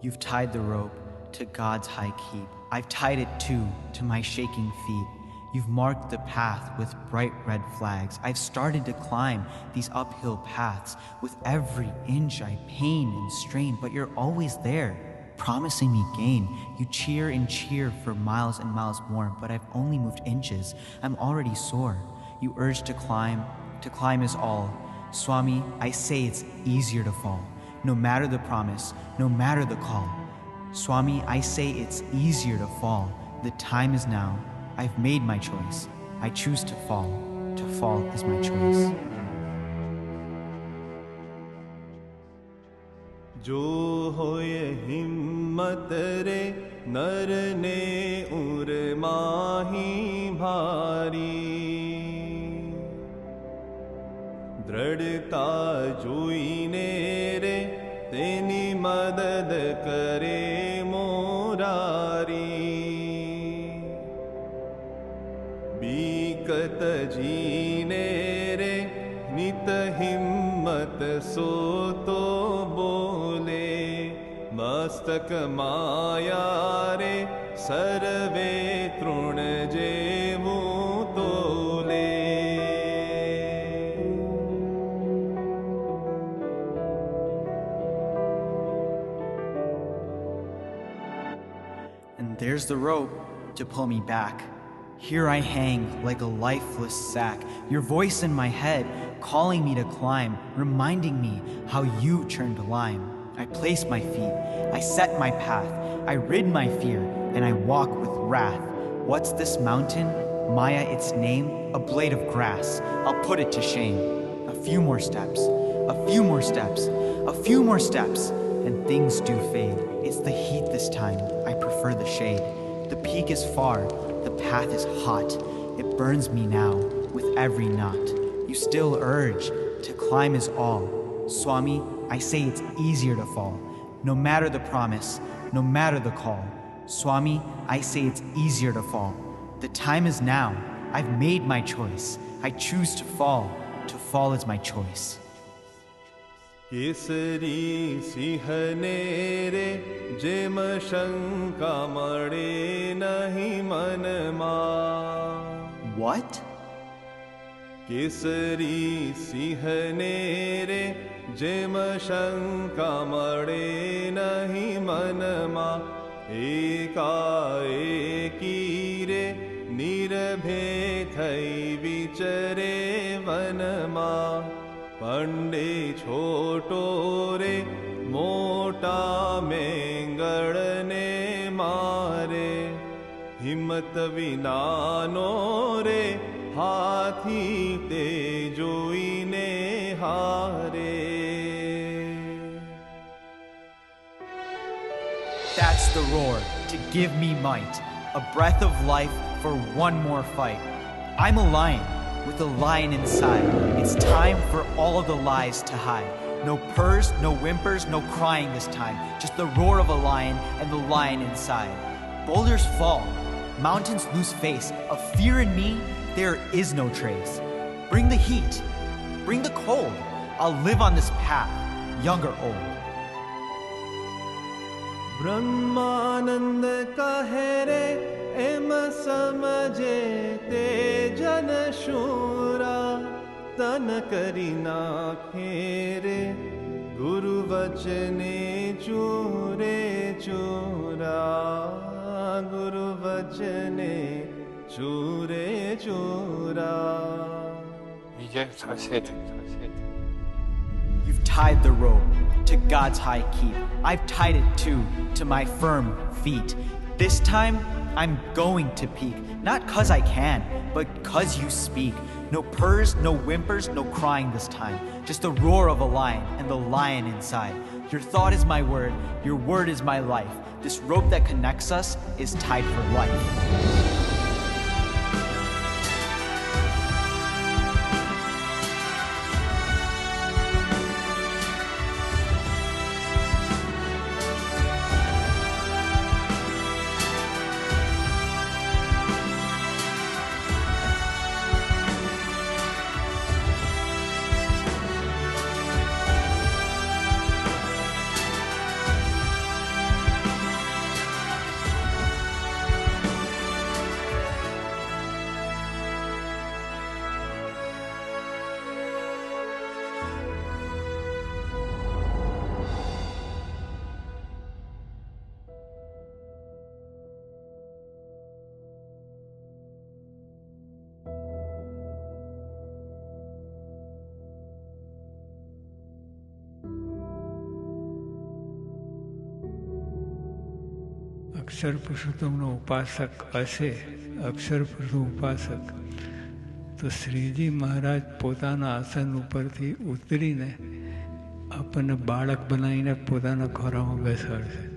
You've tied the rope to God's high keep. I've tied it too to my shaking feet. You've marked the path with bright red flags. I've started to climb these uphill paths. With every inch I pain and strain, but you're always there, promising me gain. You cheer and cheer for miles and miles more, but I've only moved inches. I'm already sore. You urge to climb is all. Swami, I say it's easier to fall. No matter the promise, no matter the call. Swami, I say it's easier to fall. The time is now. I've made my choice. I choose to fall. To fall is my choice. जो होय हिम्मत रे नर ने उर माही भारी दृढ़ता जोईने रे तेनी मदद करे मोरारी बीकत जीने रे नित हिम्मत सो तो बोले मस्तक माया रे सर्वे तृण जेवू तोले And there's the rope to pull me back. Here I hang like a lifeless sack, your voice in my head, calling me to climb, reminding me how you turned lime. I place my feet, I set my path, I rid my fear, and I walk with wrath. What's this mountain? Maya, its name? A blade of grass. I'll put it to shame. A few more steps, a few more steps, a few more steps, and things do fade. It's the heat this time, I prefer the shade. The peak is far, the path is hot. It burns me now with every knot. You still urge to climb is all. Swami, I say it's easier to fall. No matter the promise, no matter the call. Swami, I say it's easier to fall. The time is now. I've made my choice. I choose to fall. To fall is my choice. Kesari सिंहने रे GeM शंका मणे नहीं मनमा What? Kesari सिंहने रे GeM शंका मणे नहीं मनमा एकाएकी रे निरभे थई विचरे वनमा पंडे छोटो रे मोटा मेंगड़ने मारे हिम्मत विनानो रे हाथी ते जोईने हारे That's the roar, to give me might, a breath of life for one more fight. I'm a lion, with a lion inside. It's time for all of the lies to hide. No purrs, no whimpers, no crying this time. Just the roar of a lion and the lion inside. Boulders fall, mountains lose face. Of fear in me, there is no trace. Bring the heat, bring the cold. I'll live on this path, young or old. ब्रह्मानंद कहे रे M समझे ते जन शूरा तन करी नाखे रे गुरु वचने चूरे चूरा गुरु वचने चूरे चूरा 이게 사실 You've tied the rope to God's high keep. I've tied it too to my firm feet. This time, I'm going to peak. Not 'cause I can, but 'cause you speak. No purrs, no whimpers, no crying this time. Just the roar of a lion and the lion inside. Your thought is my word, your word is my life. This rope that connects us is tied for life. અક્ષર પુરુષોત્તમનો ઉપાસક હશે, અક્ષર પુરુષનો ઉપાસક, તો શ્રીજી મહારાજ પોતાના આસન ઉપરથી ઉતરીને આપણને બાળક બનાવીને પોતાના ખોરામાં બેસાડશે.